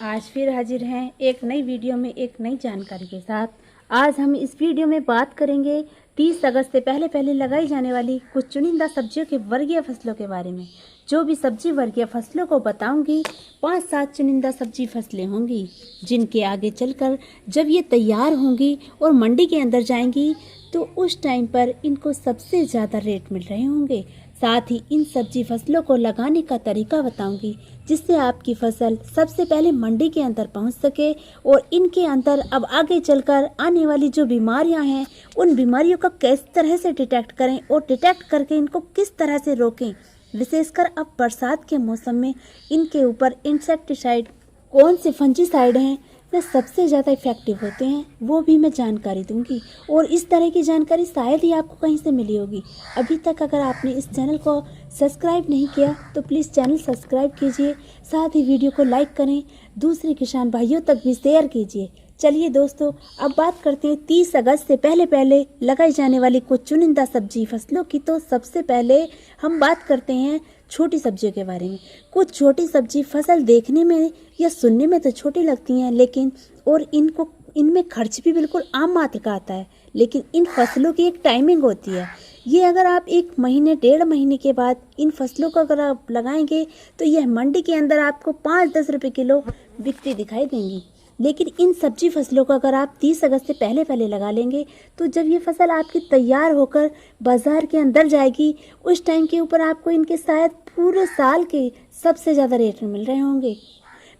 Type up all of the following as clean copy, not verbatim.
आज फिर हाजिर हैं एक नई वीडियो में एक नई जानकारी के साथ। आज हम इस वीडियो में बात करेंगे 30 अगस्त से पहले पहले लगाई जाने वाली कुछ चुनिंदा सब्जियों के वर्गीय फसलों के बारे में। जो भी सब्जी वर्गीय फसलों को बताऊंगी 5-7 चुनिंदा सब्जी फसलें होंगी जिनके आगे चलकर जब ये तैयार होंगी और मंडी के अंदर जाएंगी तो उस टाइम पर इनको सबसे ज़्यादा रेट मिल रहे होंगे। साथ ही इन सब्जी फसलों को लगाने का तरीका बताऊंगी जिससे आपकी फसल सबसे पहले मंडी के अंदर पहुंच सके और इनके अंदर अब आगे चलकर आने वाली जो बीमारियां हैं उन बीमारियों का किस तरह से डिटेक्ट करें और डिटेक्ट करके इनको किस तरह से रोकें। विशेषकर अब बरसात के मौसम में इनके ऊपर इंसेक्टिसाइड कौन से फंजीसाइड हैं जो सबसे ज़्यादा इफेक्टिव होते हैं वो भी मैं जानकारी दूंगी और इस तरह की जानकारी शायद ही आपको कहीं से मिली होगी। अभी तक अगर आपने इस चैनल को सब्सक्राइब नहीं किया तो प्लीज़ चैनल सब्सक्राइब कीजिए, साथ ही वीडियो को लाइक करें, दूसरे किसान भाइयों तक भी शेयर कीजिए। चलिए दोस्तों, अब बात करते हैं 30 अगस्त से पहले पहले लगाई जाने वाली कुछ चुनिंदा सब्जी फसलों की। तो सबसे पहले हम बात करते हैं छोटी सब्जियों के बारे में। कुछ छोटी सब्जी फसल देखने में या सुनने में तो छोटी लगती हैं लेकिन और इनमें खर्च भी बिल्कुल आम मात्र का आता है, लेकिन इन फसलों की एक टाइमिंग होती है। ये अगर आप 1 महीने 1.5 महीने के बाद इन फसलों को अगर आप लगाएंगे तो यह मंडी के अंदर आपको 5-10 रुपये किलो बिकती दिखाई देंगी। लेकिन इन सब्जी फसलों को अगर आप 30 अगस्त से पहले पहले लगा लेंगे तो जब ये फसल आपकी तैयार होकर बाज़ार के अंदर जाएगी उस टाइम के ऊपर आपको इनके शायद पूरे साल के सबसे ज़्यादा रेट मिल रहे होंगे।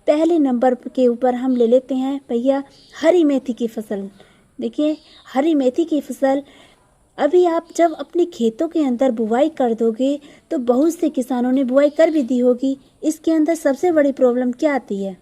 पहले नंबर के ऊपर हम ले लेते हैं भैया हरी मेथी की फसल। देखिए, हरी मेथी की फसल अभी आप जब अपने खेतों के अंदर बुवाई कर दोगे तो बहुत से किसानों ने बुवाई कर भी दी होगी। इसके अंदर सबसे बड़ी प्रॉब्लम क्या आती है,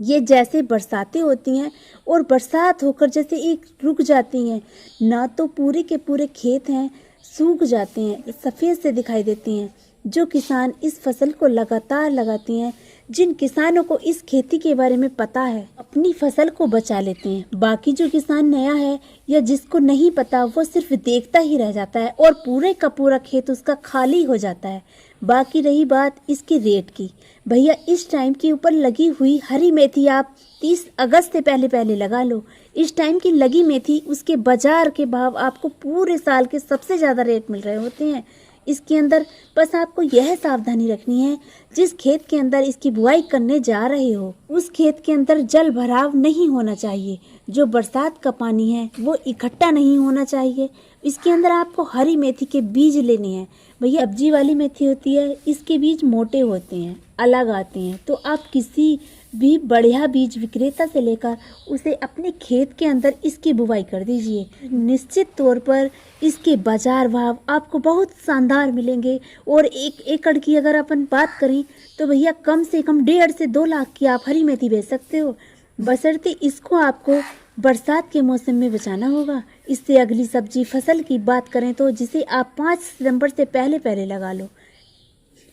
ये जैसे बरसातें होती हैं और बरसात होकर जैसे एक रुक जाती हैं ना तो पूरे के पूरे खेत हैं सूख जाते हैं, सफ़ेद से दिखाई देती हैं। जो किसान इस फसल को लगातार लगाती हैं, जिन किसानों को इस खेती के बारे में पता है, अपनी फसल को बचा लेते हैं। बाकी जो किसान नया है या जिसको नहीं पता वो सिर्फ देखता ही रह जाता है और पूरे का पूरा खेत उसका खाली हो जाता है। बाकी रही बात इसके रेट की, भैया इस टाइम के ऊपर लगी हुई हरी मेथी आप 30 अगस्त से पहले पहले लगा लो। इस टाइम की लगी मेथी उसके बाजार के भाव आपको पूरे साल के सबसे ज़्यादा रेट मिल रहे होते हैं। इसके अंदर बस आपको यह सावधानी रखनी है, जिस खेत के अंदर इसकी बुआई करने जा रहे हो उस खेत के अंदर जल भराव नहीं होना चाहिए। जो बरसात का पानी है वो इकट्ठा नहीं होना चाहिए। इसके अंदर आपको हरी मेथी के बीज लेने हैं। भैया सब्जी वाली मेथी होती है, इसके बीज मोटे होते हैं, अलग आते हैं, तो आप किसी भी बढ़िया बीज विक्रेता से लेकर उसे अपने खेत के अंदर इसकी बुवाई कर दीजिए। निश्चित तौर पर इसके बाजार भाव आपको बहुत शानदार मिलेंगे और 1 एकड़ की अगर अपन बात करें तो भैया कम से कम 1.5 से 2 लाख की आप हरी मेथी बेच सकते हो, बशर्ते इसको आपको बरसात के मौसम में बचाना होगा। इससे अगली सब्जी फसल की बात करें तो जिसे आप 5 सितंबर से पहले पहले लगा लो,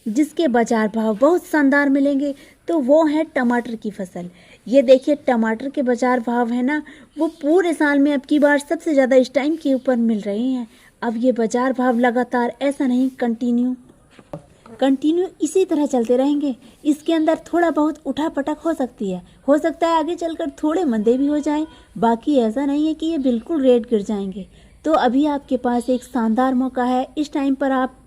जिसके बाजार भाव बहुत शानदार मिलेंगे, तो वो है टमाटर की फसल। ये देखिए, टमाटर के बाजार भाव है ना वो पूरे साल में अब की बार सबसे ज़्यादा इस टाइम के ऊपर मिल रहे हैं। अब ये बाजार भाव लगातार ऐसा नहीं कंटिन्यू इसी तरह चलते रहेंगे। इसके अंदर थोड़ा बहुत उठापटक हो सकती है, हो सकता है आगे चलकर थोड़े मंदे भी हो जाएं, बाकी ऐसा नहीं है कि ये बिल्कुल रेट गिर जाएंगे। तो अभी आपके पास एक शानदार मौका है। इस टाइम पर आप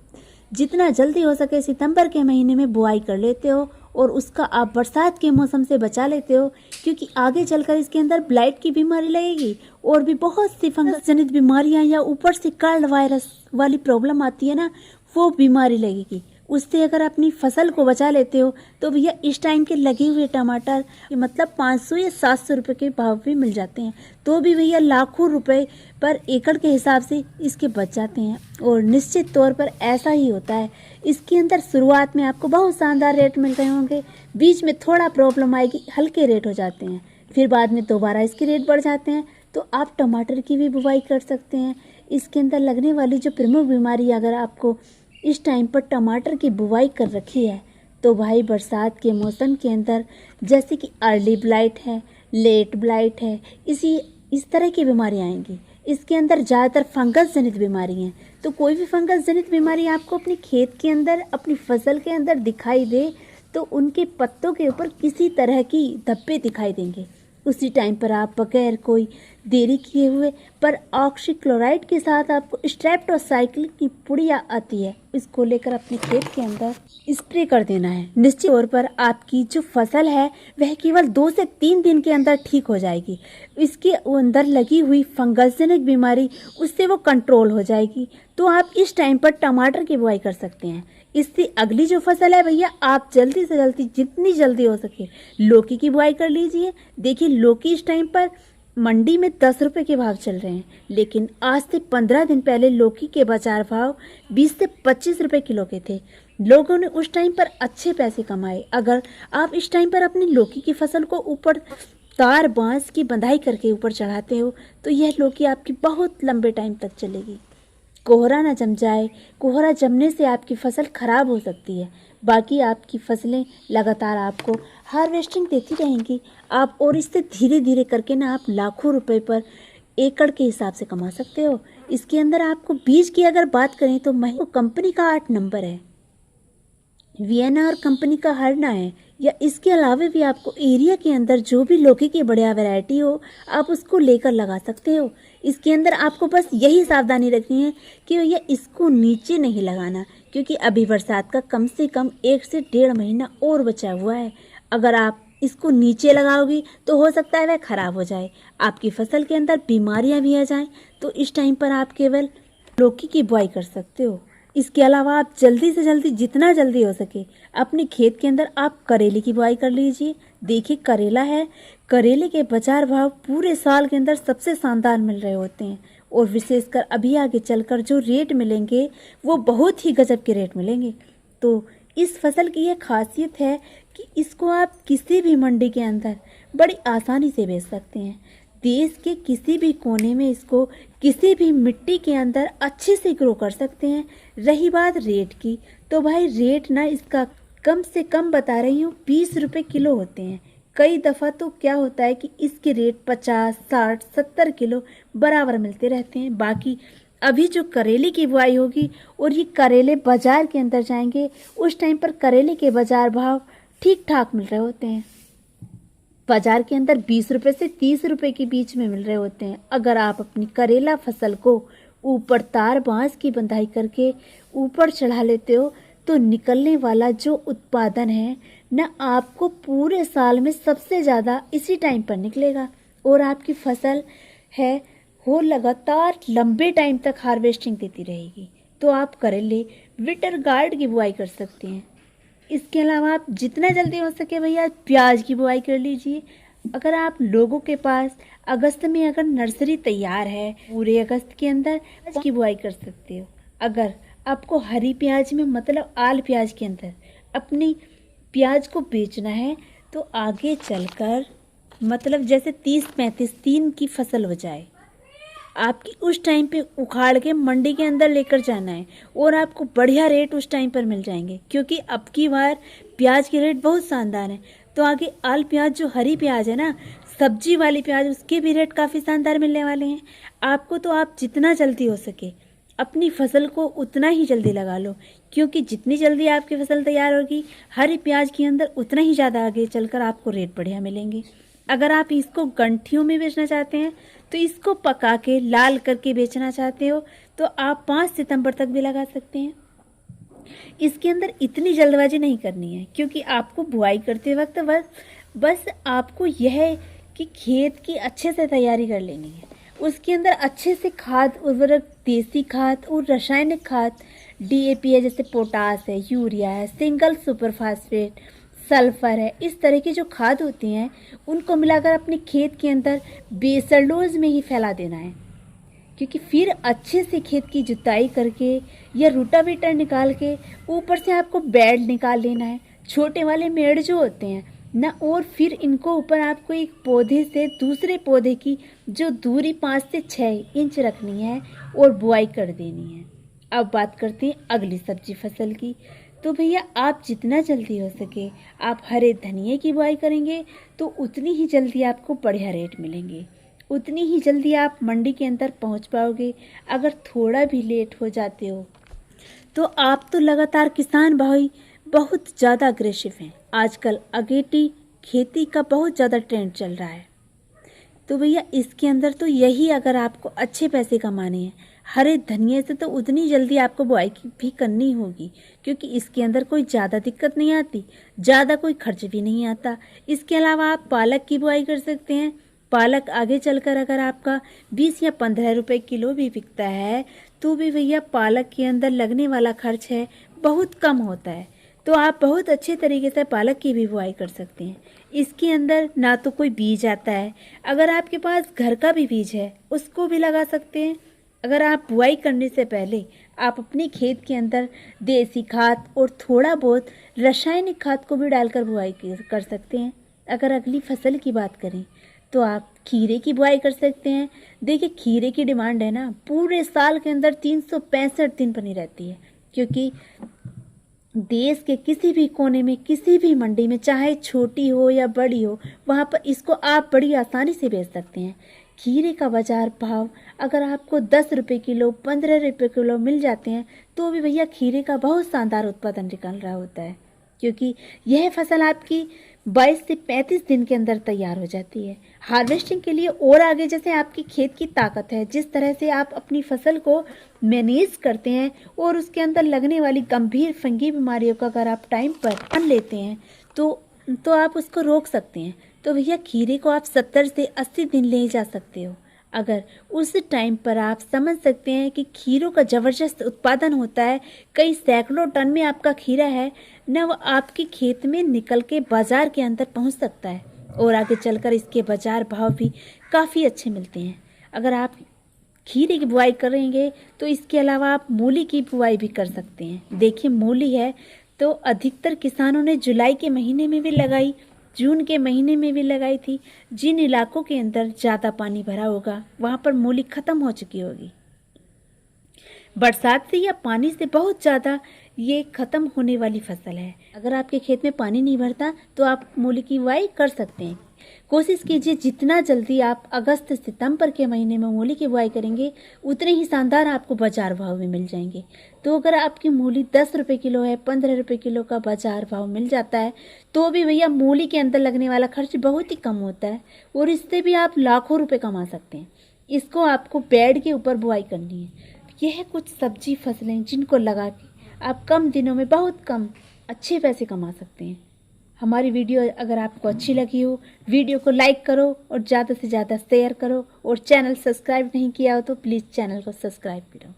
जितना जल्दी हो सके सितंबर के महीने में बुआई कर लेते हो और उसका आप बरसात के मौसम से बचा लेते हो, क्योंकि आगे चलकर इसके अंदर ब्लाइट की बीमारी लगेगी और भी बहुत सी फंगस जनित बीमारियां या ऊपर से कर्ल वायरस वाली प्रॉब्लम आती है ना, वो बीमारी लगेगी। उससे अगर अपनी फसल को बचा लेते हो तो भैया इस टाइम के लगे हुए टमाटर मतलब 500 या 700 रुपये के भाव भी मिल जाते हैं, तो भी भैया लाखों रुपए पर एकड़ के हिसाब से इसके बच जाते हैं। और निश्चित तौर पर ऐसा ही होता है। इसके अंदर शुरुआत में आपको बहुत शानदार रेट मिल रहे होंगे, बीच में थोड़ा प्रॉब्लम आएगी, हल्के रेट हो जाते हैं, फिर बाद में दोबारा इसके रेट बढ़ जाते हैं। तो आप टमाटर की भी बुवाई कर सकते हैं। इसके अंदर लगने वाली जो प्रमुख बीमारी अगर आपको इस टाइम पर टमाटर की बुवाई कर रखी है तो भाई बरसात के मौसम के अंदर जैसे कि अर्ली ब्लाइट है, लेट ब्लाइट है, इस तरह की बीमारियाँ आएंगी। इसके अंदर ज़्यादातर फंगस जनित बीमारी हैं, तो कोई भी फंगस जनित बीमारी आपको अपने खेत के अंदर अपनी फसल के अंदर दिखाई दे तो उनके पत्तों के ऊपर किसी तरह की धब्बे दिखाई देंगे। उसी टाइम पर आप बगैर कोई देरी किए हुए पर ऑक्सीक्लोराइड के साथ आपको स्ट्रेप्टोसाइक्लिन की पुड़िया आती है, इसको लेकर अपने खेत के अंदर स्प्रे कर देना है। निश्चित तौर पर आपकी जो फसल है वह केवल 2 से 3 दिन के अंदर ठीक हो जाएगी। इसके अंदर लगी हुई फंगसजनिक बीमारी उससे वो कंट्रोल हो जाएगी। तो आप इस टाइम पर टमाटर की बुआई कर सकते हैं। इससे अगली जो फसल है भैया, आप जल्दी से जल्दी जितनी जल्दी हो सके लौकी की बुआई कर लीजिए। देखिए लौकी इस टाइम पर मंडी में 10 रुपए के भाव चल रहे हैं, लेकिन आज से 15 दिन पहले लौकी के बाजार भाव 20 से 25 रुपए किलो के थे। लोगों ने उस टाइम पर अच्छे पैसे कमाए। अगर आप इस टाइम पर अपनी लौकी की फसल को ऊपर तार बांस की बंधाई करके ऊपर चढ़ाते हो तो यह लौकी आपकी बहुत लंबे टाइम तक चलेगी। कोहरा न जम जाए, कोहरा जमने से आपकी फसल खराब हो सकती है। बाकी आपकी फसलें लगातार आपको हार्वेस्टिंग देती रहेंगी आप, और इससे धीरे धीरे करके ना आप लाखों रुपए पर एकड़ के हिसाब से कमा सकते हो। इसके अंदर आपको बीज की अगर बात करें तो महिंद्रा कंपनी का 8 नंबर है, वीएनआर कंपनी का हरना है, या इसके अलावा भी आपको एरिया के अंदर जो भी लौकी की बढ़िया वैरायटी हो आप उसको लेकर लगा सकते हो। इसके अंदर आपको बस यही सावधानी रखनी है कि भैया इसको नीचे नहीं लगाना, क्योंकि अभी बरसात का कम से कम 1 से 1.5 महीना और बचा हुआ है। अगर आप इसको नीचे लगाओगी तो हो सकता है वह खराब हो जाए, आपकी फसल के अंदर बीमारियां भी आ जाएं। तो इस टाइम पर आप केवल लौकी की बुआई कर सकते हो। इसके अलावा आप जल्दी से जल्दी जितना जल्दी हो सके अपने खेत के अंदर आप करेले की बुआई कर लीजिए। देखिए करेला है, करेले के बाजार भाव पूरे साल के अंदर सबसे शानदार मिल रहे होते हैं, और विशेषकर अभी आगे चलकर जो रेट मिलेंगे वो बहुत ही गजब के रेट मिलेंगे। तो इस फसल की यह खासियत है कि इसको आप किसी भी मंडी के अंदर बड़ी आसानी से बेच सकते हैं। देश के किसी भी कोने में इसको किसी भी मिट्टी के अंदर अच्छे से ग्रो कर सकते हैं। रही बात रेट की, तो भाई रेट ना इसका कम से कम बता रही हूँ 20 रुपये किलो होते हैं। कई दफ़ा तो क्या होता है कि इसके रेट 50, 60, 70 किलो बराबर मिलते रहते हैं। बाकी अभी जो करेले की बुआई होगी और ये करेले बाजार के अंदर जाएंगे, उस टाइम पर करेले के बाजार भाव ठीक ठाक मिल रहे होते हैं। बाजार के अंदर 20 रुपये से 30 रुपये के बीच में मिल रहे होते हैं। अगर आप अपनी करेला फसल को ऊपर तार बांस की बंधाई करके ऊपर चढ़ा लेते हो तो निकलने वाला जो उत्पादन है ना, आपको पूरे साल में सबसे ज़्यादा इसी टाइम पर निकलेगा, और आपकी फसल है वो लगातार लंबे टाइम तक हार्वेस्टिंग देती रहेगी। तो आप करेले विंटर गार्ड की बुआई कर सकते हैं। इसके अलावा आप जितना जल्दी हो सके भैया प्याज की बुआई कर लीजिए। अगर आप लोगों के पास अगस्त में अगर नर्सरी तैयार है, पूरे अगस्त के अंदर प्याज की बुआई कर सकते हो। अगर आपको हरी प्याज में मतलब आल प्याज के अंदर अपनी प्याज को बेचना है तो आगे चलकर मतलब जैसे 30-35 दिन की फसल हो जाए, आपकी उस टाइम पे उखाड़ के मंडी के अंदर लेकर जाना है, और आपको बढ़िया रेट उस टाइम पर मिल जाएंगे, क्योंकि अब की बार प्याज के रेट बहुत शानदार हैं। तो आगे आल प्याज जो हरी प्याज है ना, सब्जी वाली प्याज, उसके भी रेट काफ़ी शानदार मिलने वाले हैं आपको। तो आप जितना जल्दी हो सके अपनी फसल को उतना ही जल्दी लगा लो, क्योंकि जितनी जल्दी आपकी फसल तैयार होगी हरी प्याज के अंदर उतना ही ज़्यादा आगे चलकर आपको रेट बढ़िया मिलेंगे। अगर आप इसको गंठियों में बेचना चाहते हैं तो इसको पका के लाल करके बेचना चाहते हो तो आप 5 सितंबर तक भी लगा सकते हैं। इसके अंदर इतनी जल्दबाजी नहीं करनी है, क्योंकि आपको बुआई करते वक्त बस आपको यह है कि खेत की अच्छे से तैयारी कर लेनी है। उसके अंदर अच्छे से खाद उर्वरक, देसी खाद और रासायनिक खाद, डीएपी है जैसे पोटास है, यूरिया है, सिंगल सुपर फास्फेट, सल्फर है, इस तरह की जो खाद होती हैं उनको मिलाकर अपने खेत के अंदर बेसल डोज में ही फैला देना है। क्योंकि फिर अच्छे से खेत की जुताई करके या रूटावेटर निकाल के ऊपर से आपको बेड निकाल लेना है, छोटे वाले मेड़ जो होते हैं ना, और फिर इनको ऊपर आपको एक पौधे से दूसरे पौधे की जो दूरी 5 से 6 इंच रखनी है और बुआई कर देनी है। अब बात करते हैं अगली सब्जी फसल की। तो भैया आप जितना जल्दी हो सके आप हरे धनिए की बुआई करेंगे तो उतनी ही जल्दी आपको बढ़िया रेट मिलेंगे, उतनी ही जल्दी आप मंडी के अंदर पहुंच पाओगे। अगर थोड़ा भी लेट हो जाते हो तो आप तो लगातार किसान भाई बहुत ज़्यादा अग्रेसिव हैं। आजकल अगेती खेती का बहुत ज़्यादा ट्रेंड चल रहा है। तो भैया इसके अंदर तो यही, अगर आपको अच्छे पैसे कमाने हैं, हरे धनिए से तो उतनी जल्दी आपको बुआई भी करनी होगी, क्योंकि इसके अंदर कोई ज़्यादा दिक्कत नहीं आती, ज़्यादा कोई खर्च भी नहीं आता। इसके अलावा आप पालक की बुआई कर सकते हैं। पालक आगे चलकर अगर आपका 20 या 15 रुपए किलो भी बिकता है तो भी भैया पालक के अंदर लगने वाला खर्च है बहुत कम होता है। तो आप बहुत अच्छे तरीके से पालक की भी बुआई कर सकते हैं। इसके अंदर ना तो कोई बीज आता है, अगर आपके पास घर का भी बीज है उसको भी लगा सकते हैं। अगर आप बुआई करने से पहले आप अपने खेत के अंदर देसी खाद और थोड़ा बहुत रासायनिक खाद को भी डालकर बुआई कर सकते हैं। अगर अगली फसल की बात करें तो आप खीरे की बुआई कर सकते हैं। देखिए खीरे की डिमांड है ना, पूरे साल के अंदर 365 दिन बनी रहती है, क्योंकि देश के किसी भी कोने में, किसी भी मंडी में, चाहे छोटी हो या बड़ी हो, वहाँ पर इसको आप बड़ी आसानी से बेच सकते हैं। खीरे का बाजार भाव अगर आपको 10 रुपये किलो, 15 रुपये किलो मिल जाते हैं तो भी भैया खीरे का बहुत शानदार उत्पादन निकल रहा होता है, क्योंकि यह फसल आपकी 22 से 35 दिन के अंदर तैयार हो जाती है। हार्वेस्टिंग के लिए और आगे जैसे आपकी खेत की ताकत है, जिस तरह से आप अपनी फसल को मैनेज करते हैं और उसके अंदर लगने वाली गंभीर फंगी बीमारियों का अगर आप टाइम पर जान लेते हैं तो आप उसको रोक सकते हैं। तो भैया खीरे को आप 70 से 80 दिन ले जा सकते हो। अगर उस टाइम पर आप समझ सकते हैं कि खीरों का ज़बरदस्त उत्पादन होता है, कई सैकड़ों टन में आपका खीरा है न, वो आपके खेत में निकल के बाजार के अंदर पहुंच सकता है और आगे चलकर इसके बाजार भाव भी काफ़ी अच्छे मिलते हैं। अगर आप खीरे की बुआई करेंगे तो इसके अलावा आप मूली की बुआई भी कर सकते हैं। देखिए मूली है तो अधिकतर किसानों ने जुलाई के महीने में भी लगाई, जून के महीने में भी लगाई थी। जिन इलाकों के अंदर ज़्यादा पानी भरा होगा वहाँ पर मूली खत्म हो चुकी होगी। बरसात से या पानी से बहुत ज़्यादा ये खत्म होने वाली फसल है। अगर आपके खेत में पानी नहीं भरता तो आप मूली की बुआई कर सकते हैं। कोशिश कीजिए जितना जल्दी आप अगस्त सितंबर के महीने में मूली की बुआई करेंगे उतने ही शानदार आपको बाजार भाव में मिल जाएंगे। तो अगर आपकी मूली 10 रुपये किलो है, 15 रुपये किलो का बाजार भाव मिल जाता है तो भी भैया मूली के अंदर लगने वाला खर्च बहुत ही कम होता है और इससे भी आप लाखों रुपए कमा सकते हैं। इसको आपको बेड के ऊपर बुआई करनी है। यह है कुछ सब्जी फसलें जिनको लगा के आप कम दिनों में बहुत कम अच्छे पैसे कमा सकते हैं। हमारी वीडियो अगर आपको अच्छी लगी हो, वीडियो को लाइक करो और ज़्यादा से ज़्यादा शेयर करो, और चैनल सब्सक्राइब नहीं किया हो तो प्लीज़ चैनल को सब्सक्राइब करो।